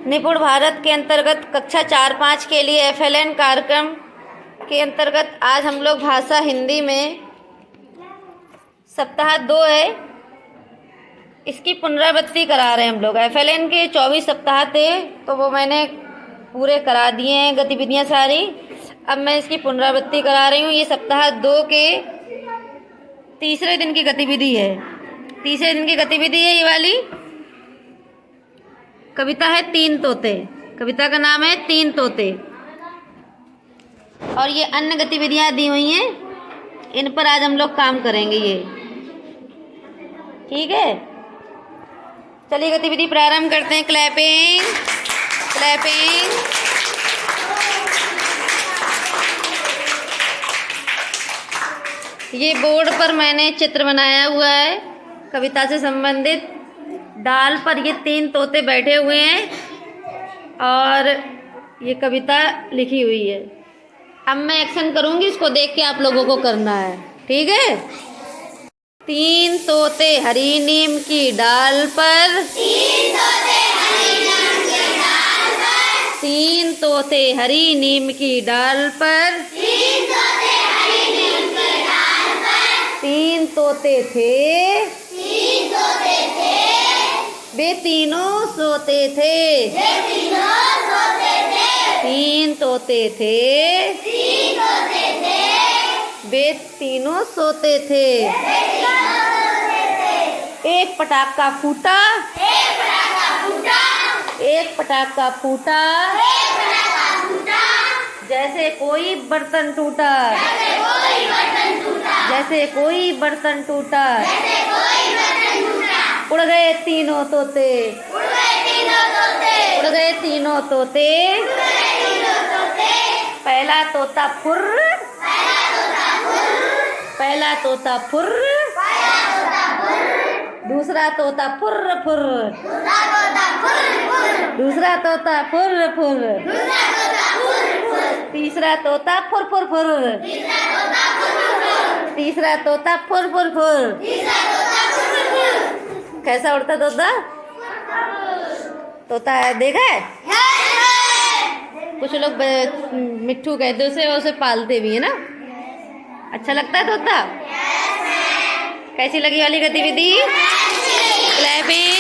निपुण भारत के अंतर्गत कक्षा 4-5 के लिए एफएलएन कार्यक्रम के अंतर्गत आज हम लोग भाषा हिंदी में सप्ताह 2 है, इसकी पुनरावृत्ति करा रहे हैं हम लोग। एफएलएन के 24 सप्ताह थे तो वो मैंने पूरे करा दिए हैं गतिविधियां सारी। अब मैं इसकी पुनरावृत्ति करा रही हूँ। ये सप्ताह 2 के तीसरे दिन की गतिविधि है। तीसरे दिन की गतिविधि है ये वाली। कविता है 3 तोते। कविता का नाम है 3 तोते। और ये अन्य गतिविधियां दी हुई हैं, इन पर आज हम लोग काम करेंगे। ये ठीक है। चलिए गतिविधि प्रारंभ करते हैं। Clapping clapping. ये बोर्ड पर मैंने चित्र बनाया हुआ है कविता से संबंधित। डाल पर ये 3 तोते बैठे हुए हैं और ये कविता लिखी हुई है। अब मैं एक्शन करूंगी, इसको देख के आप लोगों को करना है, ठीक है। 3 तोते हरी नीम की डाल पर, 3 तोते हरी नीम की डाल पर, 3 तोते हरी नीम की डाल पर, 3 तोते हरी नीम की डाल पर, 3 तोते थे, 3 तोते थे, वे तीनों सोते थे, वे तीनों सोते थे, 3 तोते थे, 3 तोते थे, वे तीनों सोते थे, वे तीनों सोते थे। एक पटाखा फूटा, एक पटाखा फूटा, एक पटाखा फूटा, एक पटाखा फूटा, जैसे कोई बर्तन टूटा, जैसे कोई बर्तन टूटा, जैसे कोई बर्तन टूटा, जैसे कोई बर्तन टूटा। उड़ गए तीनों तोते, उड़ गए तीनों तोते, उड़ गए तीनों तोते, उड़ गए तीनों तोते। पहला तोता फुर, पहला तोता फुर, पहला तोता फुर, पहला तोता फुर, दूसरा तोता फुर फुर, दूसरा तोता फुर फुर, दूसरा तोता फुर फुर, दूसरा तोता फुर फुर, तीसरा तोता फुर फुर फुर, तीसरा तोता फुर फुर, तीसरा तोता फुर फुर फुर, तीसरा तोता फुर फुर। कैसा उड़ता तोता? तोता है, देखा है? कुछ लोग मिट्ठू कहते उसे, उसे पालते भी है ना। अच्छा लगता है तोता? कैसी लगी वाली गतिविधि? क्लैपिंग।